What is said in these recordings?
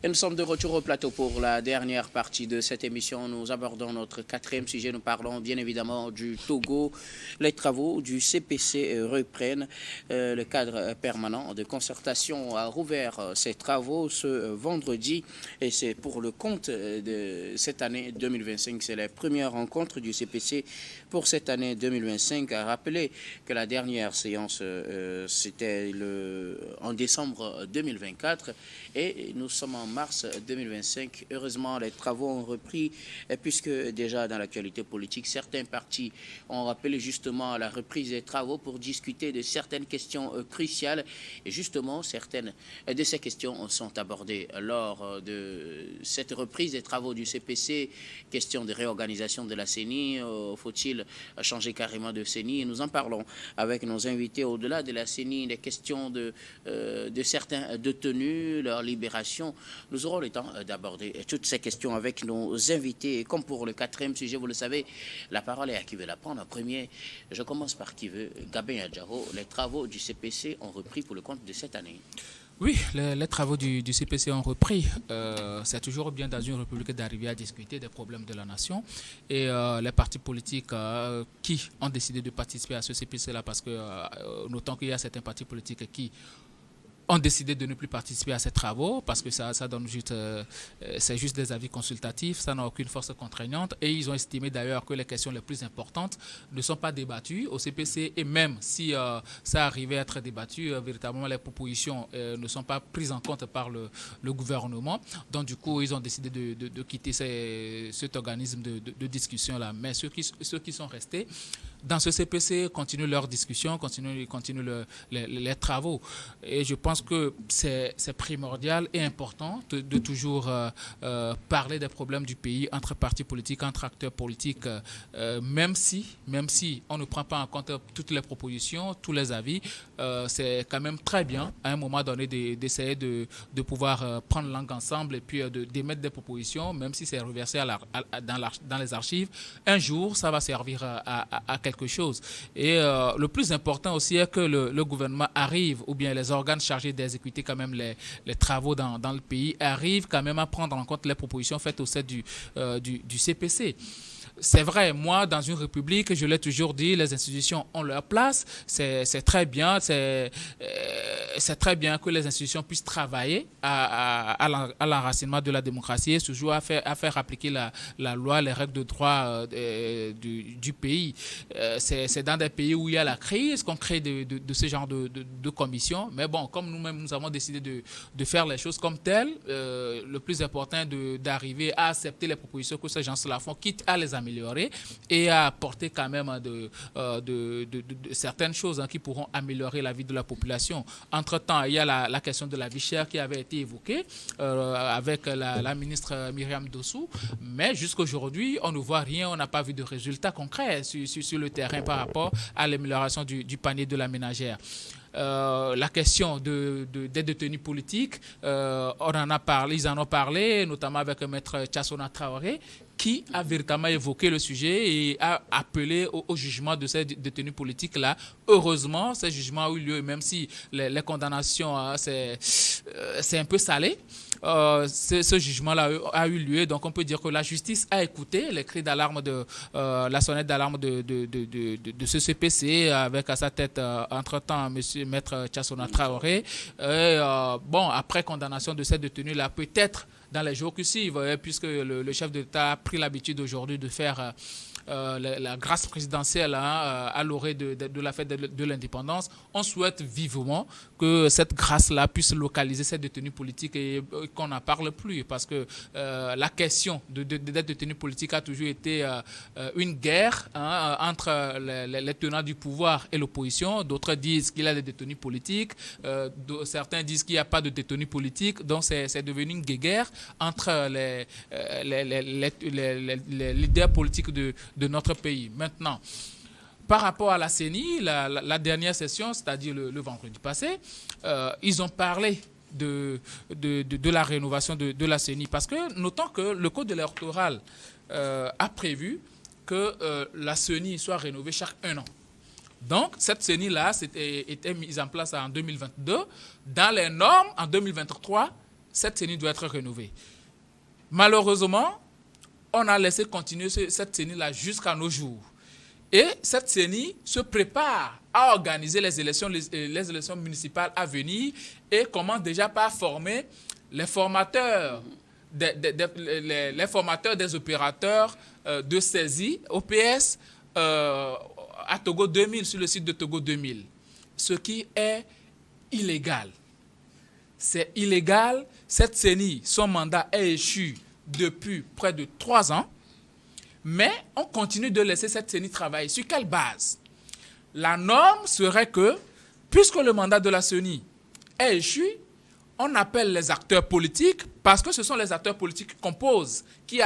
Et nous sommes de retour au plateau pour la dernière partie de cette émission. Nous abordons notre quatrième sujet. Nous parlons bien évidemment du Togo. Les travaux du CPC reprennent. Le cadre permanent de concertation a rouvert ses travaux ce vendredi. Et c'est pour le compte de cette année 2025. C'est la première rencontre du CPC pour cette année 2025. A rappelé que la dernière séance, c'était en décembre 2024. Et nous sommes en mars 2025. Heureusement, les travaux ont repris, puisque déjà dans l'actualité politique, certains partis ont rappelé justement la reprise des travaux pour discuter de certaines questions cruciales. Et justement, certaines de ces questions sont abordées lors de cette reprise des travaux du CPC. Question de réorganisation de la CENI. Faut-il changer carrément de CENI? Et nous en parlons avec nos invités. Au-delà de la CENI, les questions de certains détenus, leur libération. Nous aurons le temps d'aborder toutes ces questions avec nos invités. Et comme pour le quatrième sujet, vous le savez, la parole est à qui veut la prendre. En premier, je commence par qui veut. Gabin Adjaro, les travaux du CPC ont repris pour le compte de cette année. Oui, les travaux du CPC ont repris. C'est toujours bien dans une république d'arriver à discuter des problèmes de la nation. Et les partis politiques qui ont décidé de participer à ce CPC-là, parce que notons qu'il y a certains partis politiques qui ont décidé de ne plus participer à ces travaux parce que ça donne juste, c'est juste des avis consultatifs, ça n'a aucune force contraignante et ils ont estimé d'ailleurs que les questions les plus importantes ne sont pas débattues au CPC et même si ça arrivait à être débattu, véritablement les propositions ne sont pas prises en compte par le gouvernement. Donc du coup, ils ont décidé de quitter cet organisme de discussion-là. Mais ceux qui sont restés dans ce CPC continuent leur discussion, continuent les travaux. Et je pense que c'est primordial et important de toujours parler des problèmes du pays entre partis politiques, entre acteurs politiques, même si on ne prend pas en compte toutes les propositions, tous les avis. C'est quand même très bien, à un moment donné, d'essayer de pouvoir prendre langue ensemble et puis d'émettre des propositions, même si c'est reversé dans les archives. Un jour, ça va servir à quelque chose. Et le plus important aussi est que le gouvernement arrive, ou bien les organes chargés d'exécuter quand même les travaux dans le pays, arrivent quand même à prendre en compte les propositions faites au sein du CPC. C'est vrai, moi, dans une république, je l'ai toujours dit, les institutions ont leur place. C'est très bien, c'est très bien que les institutions puissent travailler à l'enracinement de la démocratie et toujours à faire appliquer la loi, les règles de droit du pays. C'est dans des pays où il y a la crise qu'on crée de ce genre de commissions. Mais bon, comme nous-mêmes, nous avons décidé de faire les choses comme telles, le plus important est d'arriver à accepter les propositions que ces gens-là font, quitte à les améliorer et à apporter quand même de certaines choses qui pourront améliorer la vie de la population. Entre-temps, il y a la question de la vie chère qui avait été évoquée avec la ministre Myriam Dossou, mais jusqu'aujourd'hui, on ne voit rien, on n'a pas vu de résultats concrets sur le terrain par rapport à l'amélioration du panier de la ménagère. La question des détenus politiques, ils en ont parlé, notamment avec Maître Tchassona Traoré, qui a véritablement évoqué le sujet et a appelé au jugement de ces détenus politiques-là. Heureusement, ces jugements ont eu lieu, même si les condamnations, c'est un peu salé. Ce jugement-là a eu lieu, donc on peut dire que la justice a écouté les cris d'alarme la sonnette d'alarme de ce CPC avec à sa tête entre-temps Maître Tchassona Traoré. Bon, après condamnation de ces détenus-là, peut-être dans les jours qui suivent, puisque le chef d'État a pris l'habitude aujourd'hui de faire la grâce présidentielle à l'orée de la fête de l'indépendance. On souhaite vivement que cette grâce-là puisse localiser ces détenus politiques et qu'on n'en parle plus, parce que la question d'être détenu politique a toujours été une guerre entre les tenants du pouvoir et l'opposition. D'autres disent qu'il y a des détenus politiques, certains disent qu'il n'y a pas de détenus politiques, donc c'est devenu une guerre entre les leaders politiques de notre pays. Maintenant, par rapport à la CENI, la dernière session, c'est-à-dire le vendredi passé, ils ont parlé de la rénovation de la CENI, parce que notons que le code électoral a prévu que la CENI soit rénovée chaque 1 an. Donc, cette CENI-là était mise en place en 2022. Dans les normes, en 2023, cette CENI doit être rénovée. Malheureusement, on a laissé continuer cette CENI-là jusqu'à nos jours. Et cette CENI se prépare à organiser les élections municipales à venir et commence déjà par former les formateurs, les formateurs des opérateurs de saisie OPS à Togo 2000, sur le site de Togo 2000. Ce qui est illégal. C'est illégal. Cette CENI, son mandat est échu depuis près de 3 ans. Mais on continue de laisser cette CENI travailler. Sur quelle base? La norme serait que, puisque le mandat de la CENI est échu, on appelle les acteurs politiques, parce que ce sont les acteurs politiques qui composent, qui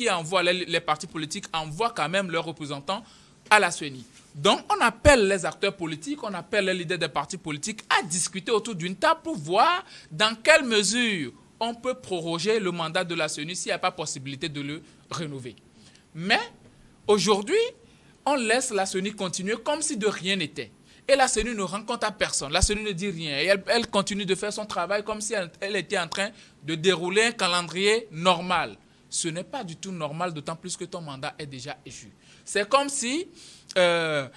envoient, les partis politiques envoient quand même leurs représentants à la CENI. Donc, on appelle les acteurs politiques, on appelle les leaders des partis politiques à discuter autour d'une table pour voir dans quelle mesure on peut proroger le mandat de la CENI s'il n'y a pas possibilité de le rénover. Mais aujourd'hui, on laisse la CENI continuer comme si de rien n'était. Et la CENI ne rend compte à personne. La CENI ne dit rien. Et elle continue de faire son travail comme si elle était en train de dérouler un calendrier normal. Ce n'est pas du tout normal, d'autant plus que ton mandat est déjà échu. C'est comme si le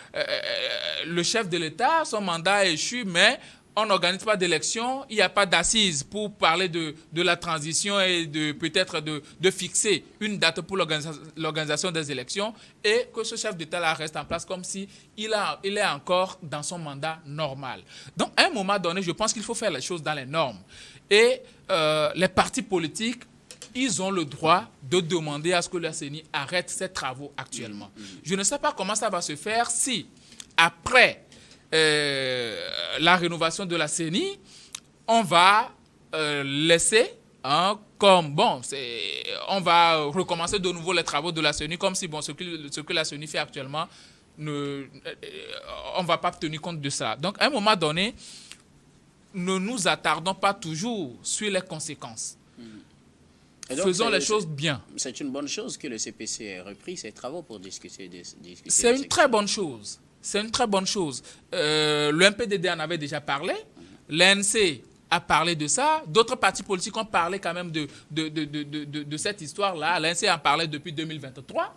chef de l'État, son mandat est échu, mais on n'organise pas d'élection, il n'y a pas d'assises pour parler de la transition et peut-être de fixer une date pour l'organisation des élections et que ce chef d'État-là reste en place comme si il est encore dans son mandat normal. Donc, à un moment donné, je pense qu'il faut faire les choses dans les normes. Et les partis politiques, ils ont le droit de demander à ce que la CENI arrête ses travaux actuellement. Je ne sais pas comment ça va se faire si, après la rénovation de la CENI, on va laisser comme, bon, on va recommencer de nouveau les travaux de la CENI comme si, bon, ce que la CENI fait actuellement, on ne va pas tenir compte de ça. Donc, à un moment donné, ne nous attardons pas toujours sur les conséquences. Donc, faisons les choses bien. C'est une bonne chose que le CPC ait repris ses travaux pour discuter. C'est une très bonne chose. C'est une très bonne chose. Le MPDD en avait déjà parlé. L'ANC a parlé de ça. D'autres partis politiques ont parlé quand même de cette histoire-là. L'ANC en parlait depuis 2023.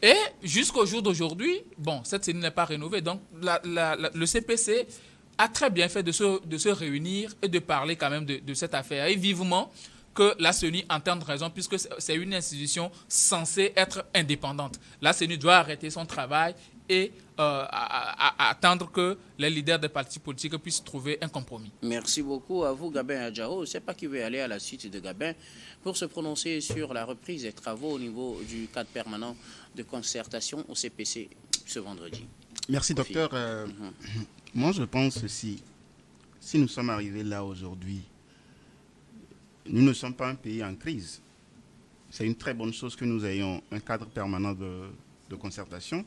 Et jusqu'au jour d'aujourd'hui, bon, cette CENI n'est pas rénovée. Donc, le CPC a très bien fait de se réunir et de parler quand même de cette affaire. Et vivement que la CENI entende raison, puisque c'est une institution censée être indépendante. La CENI doit arrêter son travail et attendre que les leaders des partis politiques puissent trouver un compromis. Merci beaucoup à vous, Gabin Adjao. Je ne sais pas qui veut aller à la suite de Gabin pour se prononcer sur la reprise des travaux au niveau du cadre permanent de concertation au CPC ce vendredi. Merci, docteur. Moi, je pense ceci. Si nous sommes arrivés là aujourd'hui, nous ne sommes pas un pays en crise. C'est une très bonne chose que nous ayons un cadre permanent de concertation.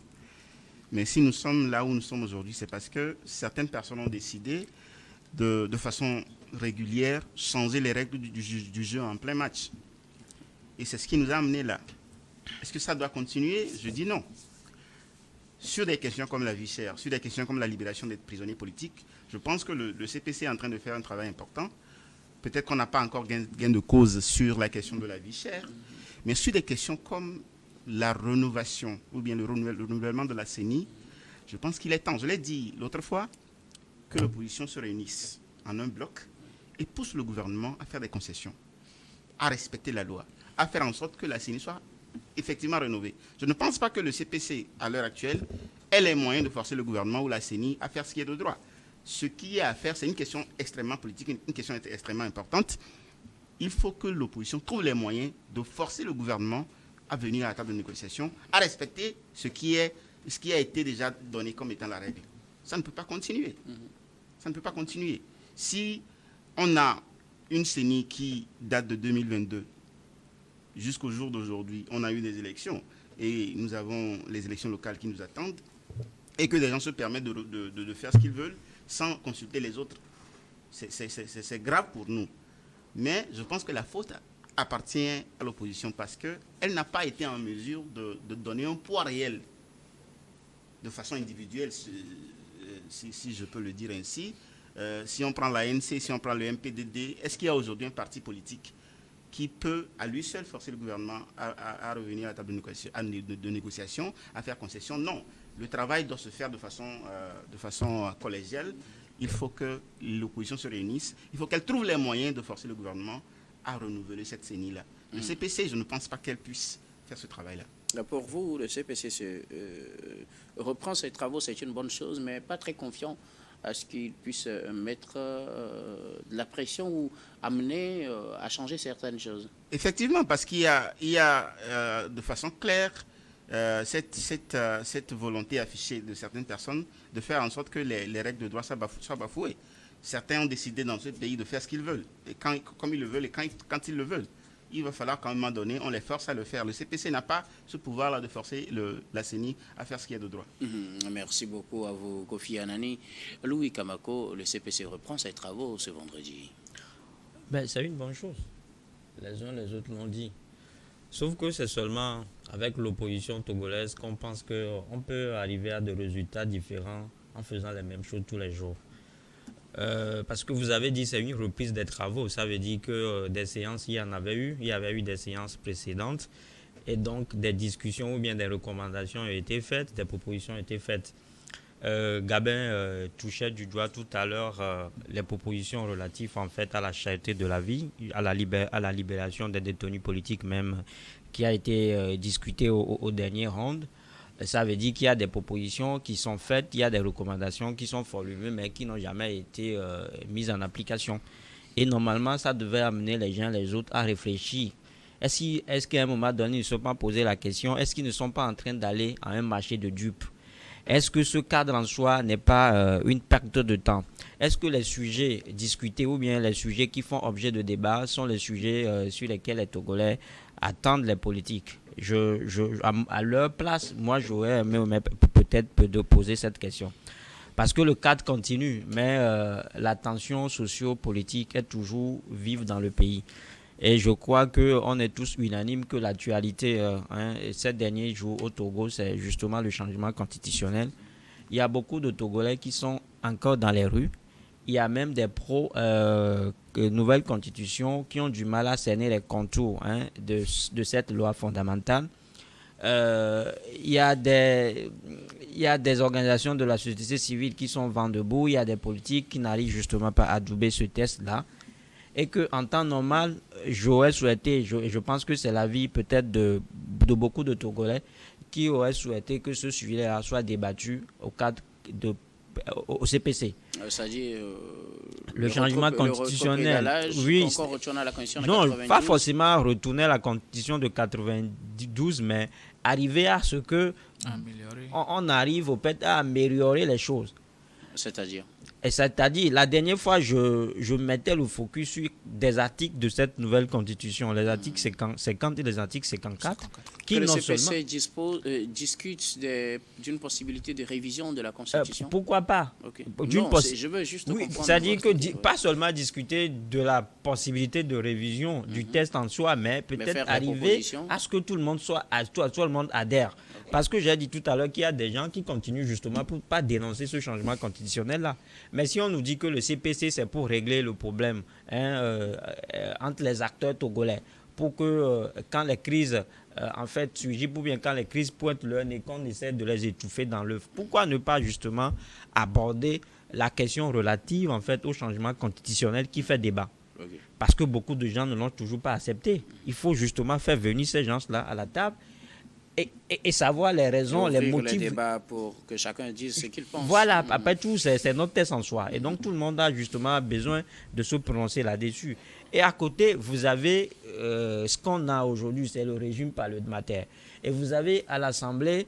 Mais si nous sommes là où nous sommes aujourd'hui, c'est parce que certaines personnes ont décidé de façon régulière changer les règles du jeu en plein match. Et c'est ce qui nous a amenés là. Est-ce que ça doit continuer? Je dis non. Sur des questions comme la vie chère, sur des questions comme la libération des prisonniers politiques, je pense que le CPC est en train de faire un travail important. Peut-être qu'on n'a pas encore gain de cause sur la question de la vie chère, mais sur des questions comme la rénovation ou bien le renouvellement de la CENI, je pense qu'il est temps, je l'ai dit l'autre fois, que l'opposition se réunisse en un bloc et pousse le gouvernement à faire des concessions, à respecter la loi, à faire en sorte que la CENI soit effectivement rénovée. Je ne pense pas que le CPC, à l'heure actuelle, ait les moyens de forcer le gouvernement ou la CENI à faire ce qui est de droit. Ce qui est à faire, c'est une question extrêmement politique, une question extrêmement importante. Il faut que l'opposition trouve les moyens de forcer le gouvernement à venir à la table de négociation, à respecter ce qui a été déjà donné comme étant la règle. Ça ne peut pas continuer. Ça ne peut pas continuer. Si on a une CENI qui date de 2022, jusqu'au jour d'aujourd'hui, on a eu des élections et nous avons les élections locales qui nous attendent et que les gens se permettent de faire ce qu'ils veulent sans consulter les autres, c'est grave pour nous. Mais je pense que la faute appartient à l'opposition parce qu'elle n'a pas été en mesure de donner un poids réel de façon individuelle, si je peux le dire ainsi, si on prend l'ANC, si on prend le MPDD, est-ce qu'il y a aujourd'hui un parti politique qui peut à lui seul forcer le gouvernement à revenir à la table de négociation, à faire concession? Non. Le travail doit se faire de façon collégiale. Il faut que l'opposition se réunisse. Il faut qu'elle trouve les moyens de forcer le gouvernement à renouveler cette CENI-là. Le CPC, je ne pense pas qu'elle puisse faire ce travail-là. Pour vous, le CPC reprend ses travaux, c'est une bonne chose, mais pas très confiant à ce qu'il puisse mettre de la pression ou amener à changer certaines choses. Effectivement, parce qu'il y a de façon claire cette volonté affichée de certaines personnes de faire en sorte que les règles de droit soient bafouées. Certains ont décidé dans ce pays de faire ce qu'ils veulent, et comme ils le veulent et quand ils le veulent. Il va falloir qu'à un moment donné, on les force à le faire. Le CPC n'a pas ce pouvoir-là de forcer la CENI à faire ce qu'il y a de droit. Merci beaucoup à vous, Kofi Anani. Louis Kamako, le CPC reprend ses travaux ce vendredi. C'est une bonne chose. Les uns les autres l'ont dit. Sauf que c'est seulement avec l'opposition togolaise qu'on pense qu'on peut arriver à des résultats différents en faisant les mêmes choses tous les jours. Parce que vous avez dit que c'est une reprise des travaux, ça veut dire que des séances, il y avait eu des séances précédentes et donc des discussions ou bien des recommandations ont été faites, des propositions ont été faites. Gabin touchait du doigt tout à l'heure les propositions relatives en fait à la cherté de la vie, à la libération des détenus politiques même, qui a été discutée au dernier round. Ça veut dire qu'il y a des propositions qui sont faites, il y a des recommandations qui sont formulées, mais qui n'ont jamais été mises en application. Et normalement, ça devait amener les uns les autres à réfléchir. Est-ce qu'à un moment donné, ils ne se sont pas posé la question, est-ce qu'ils ne sont pas en train d'aller à un marché de dupes? Est-ce que ce cadre en soi n'est pas une perte de temps? Est-ce que les sujets discutés ou bien les sujets qui font objet de débat sont les sujets sur lesquels les Togolais attendent les politiques? À leur place, moi, j'aurais aimé peut-être poser cette question. Parce que le cadre continue, mais la tension socio-politique est toujours vive dans le pays. Et je crois qu'on est tous unanimes que l'actualité, ces derniers jours au Togo, c'est justement le changement constitutionnel. Il y a beaucoup de Togolais qui sont encore dans les rues. Il y a même des nouvelle constitution qui ont du mal à cerner les contours de cette loi fondamentale. Il y a des organisations de la société civile qui sont vent debout. Il y a des politiques qui n'arrivent justement pas à doubler ce test-là. Et qu'en temps normal, j'aurais souhaité, je pense que c'est l'avis peut-être de beaucoup de Togolais, qui auraient souhaité que ce sujet-là soit débattu au CPC. C'est-à-dire le changement constitutionnel. Oui, encore retourner à la constitution de 92. Non, pas forcément retourner à la constitution de 92, mais arriver à ce que on arrive au fait à améliorer les choses. C'est-à-dire, la dernière fois, je mettais le focus sur des articles de cette nouvelle constitution, les articles 50 et les articles 54. Que le CPC discute d'une possibilité de révision de la constitution. Pourquoi pas? Okay. Je veux juste comprendre. C'est-à-dire que pas seulement discuter de la possibilité de révision du test en soi, mais peut-être arriver à ce que tout le monde tout le monde adhère. Okay. Parce que j'ai dit tout à l'heure qu'il y a des gens qui continuent justement pour ne pas dénoncer ce changement constitutionnel-là. Mais si on nous dit que le CPC, c'est pour régler le problème entre les acteurs togolais, pour que quand les crises surgissent, ou bien quand les crises pointent leur nez, qu'on essaie de les étouffer dans l'œuf, pourquoi ne pas justement aborder la question relative en fait au changement constitutionnel qui fait débat? Okay. Parce que beaucoup de gens ne l'ont toujours pas accepté. Il faut justement faire venir ces gens-là à la table et savoir les raisons, les motifs. Les débats pour que chacun dise ce qu'il pense. Voilà, après tout, c'est notre test en soi. Et donc, tout le monde a justement besoin de se prononcer là-dessus. Et à côté, vous avez ce qu'on a aujourd'hui, c'est le régime parlementaire. Et vous avez à l'Assemblée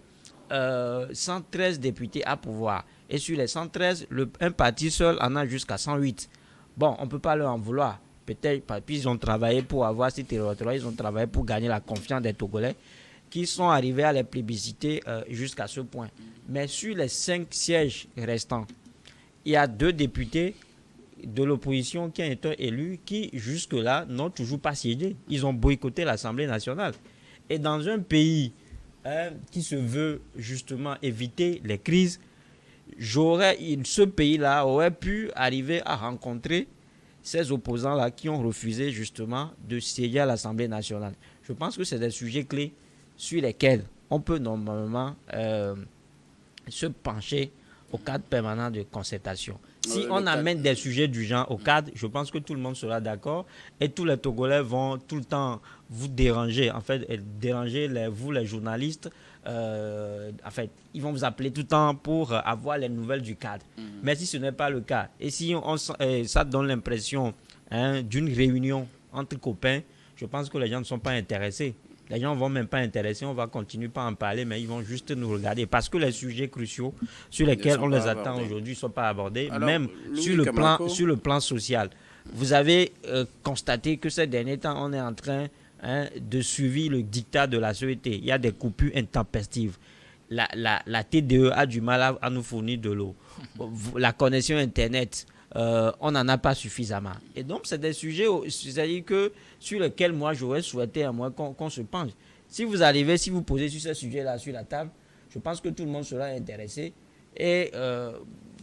113 députés à pouvoir. Et sur les 113, un parti seul en a jusqu'à 108. Bon, on ne peut pas leur en vouloir. Peut-être parce qu'ils ont travaillé pour avoir ces territoires, ils ont travaillé pour gagner la confiance des Togolais, qui sont arrivés à les plébisciter jusqu'à ce point. Mais sur les 5 sièges restants, il y a 2 députés de l'opposition qui ont été élus qui, jusque-là, n'ont toujours pas siégé. Ils ont boycotté l'Assemblée nationale. Et dans un pays qui se veut justement éviter les crises, ce pays-là aurait pu arriver à rencontrer ces opposants-là qui ont refusé justement de siéger à l'Assemblée nationale. Je pense que c'est des sujets clés sur lesquels on peut normalement se pencher au cadre permanent de concertation. Si on amène des sujets du genre au cadre, je pense que tout le monde sera d'accord et tous les Togolais vont tout le temps vous déranger, en fait, déranger vous les journalistes. En fait, ils vont vous appeler tout le temps pour avoir les nouvelles du cadre. Mais si ce n'est pas le cas, et si ça donne l'impression d'une réunion entre copains, je pense que les gens ne sont pas intéressés. Les gens ne vont même pas intéresser, on va continuer par en parler, mais ils vont juste nous regarder. Parce que les sujets cruciaux sur lesquels on les attend aujourd'hui ne sont pas abordés, alors, même sur le plan social. Vous avez constaté que ces derniers temps, on est en train de suivre le dictat de la CET. Il y a des coupures intempestives. La TDE a du mal à nous fournir de l'eau. La connexion Internet, on n'en a pas suffisamment. Et donc, c'est des sujets, c'est-à-dire que sur lesquels moi, j'aurais souhaité à moi qu'on se penche. Si vous posez sur ces sujets-là sur la table, je pense que tout le monde sera intéressé. Et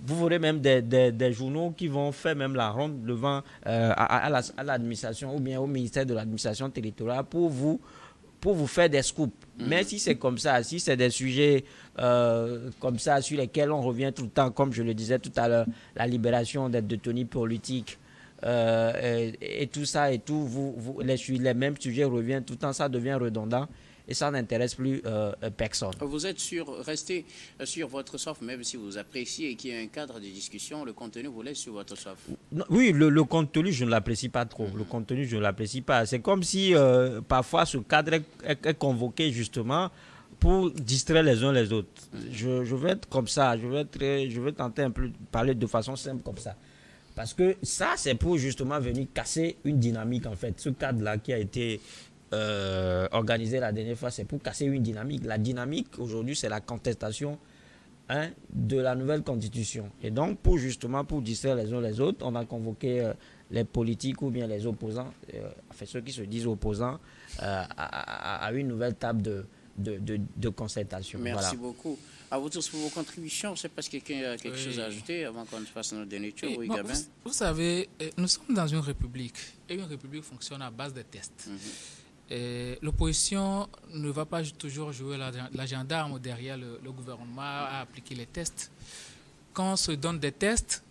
vous aurez même des journaux qui vont faire même la ronde devant à l'administration ou bien au ministère de l'administration territoriale pour vous faire des scoops. Mais si c'est comme ça, si c'est des sujets comme ça sur lesquels on revient tout le temps, comme je le disais tout à l'heure, la libération des détenus politiques et tout ça et tout, les mêmes sujets reviennent tout le temps, ça devient redondant. Et ça n'intéresse plus personne. Vous êtes resté sur votre soif, même si vous appréciez qu'il y ait un cadre de discussion, le contenu vous laisse sur votre soif. Oui, le contenu, je ne l'apprécie pas trop. Le contenu, je ne l'apprécie pas. C'est comme si parfois ce cadre est convoqué justement pour distraire les uns les autres. Je vais être comme ça. Je vais tenter un peu de parler de façon simple comme ça. Parce que ça, c'est pour justement venir casser une dynamique, en fait. Ce cadre-là qui a été organisé la dernière fois, c'est pour casser une dynamique. La dynamique, aujourd'hui, c'est la contestation de la nouvelle constitution. Et donc, pour distraire les uns les autres, on a convoqué les politiques ou bien les opposants, enfin ceux qui se disent opposants, à une nouvelle table de concertation. Merci beaucoup. À vous tous pour vos contributions. Je ne sais pas si quelqu'un a quelque chose à ajouter avant qu'on fasse notre dernier tour. Oui, Gabin. Vous savez, nous sommes dans une république et une république fonctionne à base de tests. L'opposition ne va pas toujours jouer la gendarme derrière le gouvernement à appliquer les tests. Quand on se donne des tests,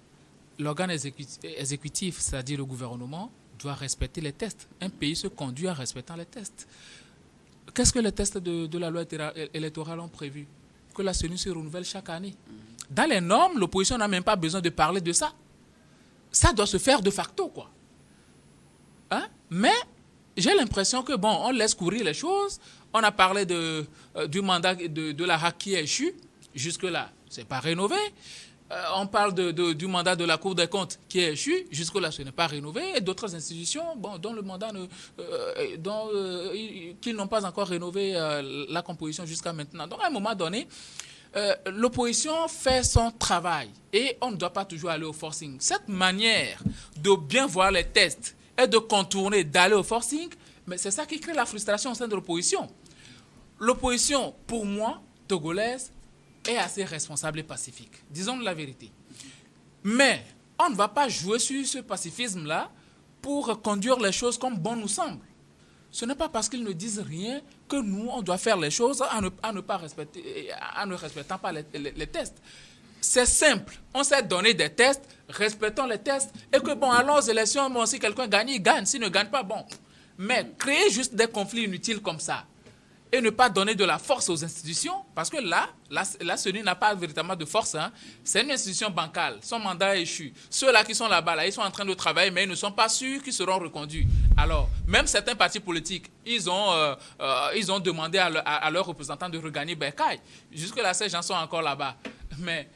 l'organe exécutif, c'est-à-dire le gouvernement, doit respecter les tests. Un pays se conduit en respectant les tests. Qu'est-ce que les tests de la loi électorale ont prévu? Que la CENI se renouvelle chaque année. Dans les normes, l'opposition n'a même pas besoin de parler de ça. Ça doit se faire de facto, quoi. Mais j'ai l'impression que, on laisse courir les choses. On a parlé du mandat de la RAC qui est échu. Jusque-là, ce n'est pas rénové. On parle du mandat de la Cour des comptes qui est échu. Jusque-là, ce n'est pas rénové. Et d'autres institutions dont le mandat qu'ils n'ont pas encore rénové la composition jusqu'à maintenant. Donc, à un moment donné, l'opposition fait son travail. Et on ne doit pas toujours aller au forcing. Cette manière de bien voir les tests et de contourner, d'aller au forcing, mais c'est ça qui crée la frustration au sein de l'opposition. L'opposition, pour moi, togolaise, est assez responsable et pacifique. Disons la vérité. Mais on ne va pas jouer sur ce pacifisme-là pour conduire les choses comme bon nous semble. Ce n'est pas parce qu'ils ne disent rien que nous, on doit faire les choses en ne respectant pas les tests. C'est simple. On s'est donné des tests, respectons les tests, et que allons aux élections, si quelqu'un gagne, il gagne. S'il ne gagne pas, Mais créer juste des conflits inutiles comme ça, et ne pas donner de la force aux institutions, parce que là CENI n'a pas véritablement de force. C'est une institution bancale, son mandat est échu. Ceux-là qui sont là-bas, ils sont en train de travailler, mais ils ne sont pas sûrs qu'ils seront reconduits. Alors, même certains partis politiques, ils ont demandé à leurs représentants de regagner Bercail. Jusque-là, ces gens sont encore là-bas. Mais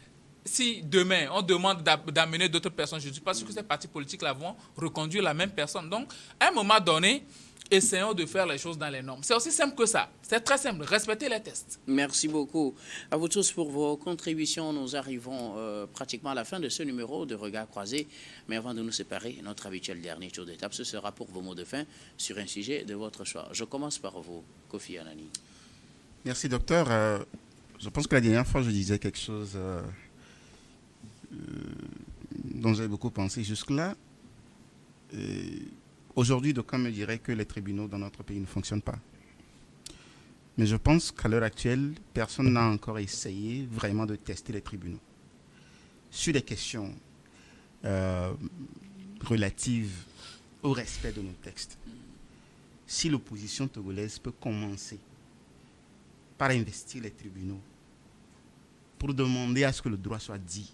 si demain, on demande d'amener d'autres personnes, je ne suis pas sûr que ces partis politiques-là vont reconduire la même personne. Donc, à un moment donné, essayons de faire les choses dans les normes. C'est aussi simple que ça. C'est très simple. Respectez les tests. Merci beaucoup à vous tous pour vos contributions. Nous arrivons pratiquement à la fin de ce numéro de Regard Croisé. Mais avant de nous séparer, notre habituel dernier tour d'étape, ce sera pour vos mots de fin sur un sujet de votre choix. Je commence par vous, Kofi Anani. Merci, docteur. Je pense que la dernière fois, je disais quelque chose dont j'ai beaucoup pensé jusque-là. Aujourd'hui, d'aucuns me diraient que les tribunaux dans notre pays ne fonctionnent pas. Mais je pense qu'à l'heure actuelle, personne n'a encore essayé vraiment de tester les tribunaux. Sur des questions relatives au respect de nos textes. Si l'opposition togolaise peut commencer par investir les tribunaux pour demander à ce que le droit soit dit,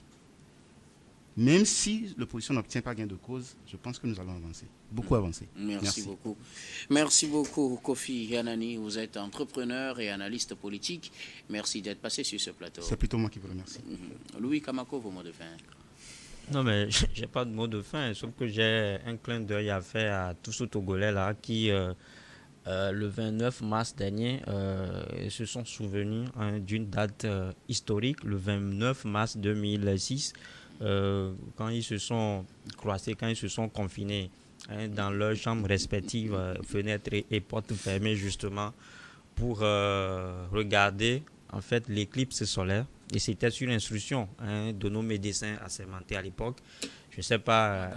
même si l'opposition n'obtient pas gain de cause, je pense que nous allons avancer, beaucoup avancer. Merci beaucoup. Merci beaucoup, Kofi Anani. Vous êtes entrepreneur et analyste politique. Merci d'être passé sur ce plateau. C'est plutôt moi qui vous remercie. Louis Kamako, vos mots de fin. Non, mais j'ai pas de mot de fin, sauf que j'ai un clin d'œil à faire à tous ces Togolais là qui, le 29 mars dernier, se sont souvenus d'une date historique, le 29 mars 2006. Quand ils se sont croisés, quand ils se sont confinés dans leurs chambres respectives, fenêtres et portes fermées justement pour regarder en fait l'éclipse solaire. Et c'était sur l'instruction de nos médecins assermentés à l'époque. Je ne sais pas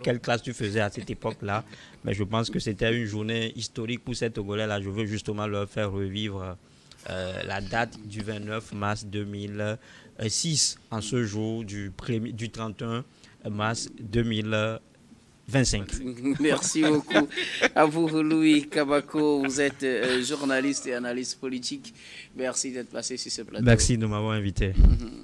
quelle classe tu faisais à cette époque-là, mais je pense que c'était une journée historique pour ces Togolais-là. Je veux justement leur faire revivre la date du 29 mars 2006, en ce jour du 31 mars 2025. Merci beaucoup à vous, Louis Kabako. Vous êtes journaliste et analyste politique. Merci d'être passé sur ce plateau. Merci de m'avoir invité.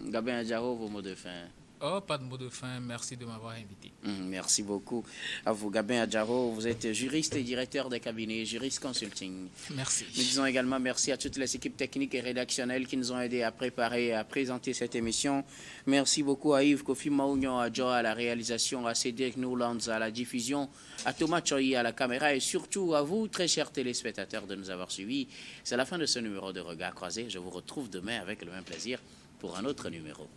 Gabin Adjaro, vos mots de fin. Oh, pas de mot de fin. Merci de m'avoir invité. Merci beaucoup à vous, Gabin Adjaro. Vous êtes juriste et directeur des cabinets Juriste Consulting. Merci. Nous disons également merci à toutes les équipes techniques et rédactionnelles qui nous ont aidés à préparer et à présenter cette émission. Merci beaucoup à Yves Kofi Maounion Adjo à la réalisation, à Cédric Newlands à la diffusion, à Thomas Choyi à la caméra et surtout à vous, très chers téléspectateurs, de nous avoir suivis. C'est la fin de ce numéro de Regard Croisé. Je vous retrouve demain avec le même plaisir pour un autre numéro.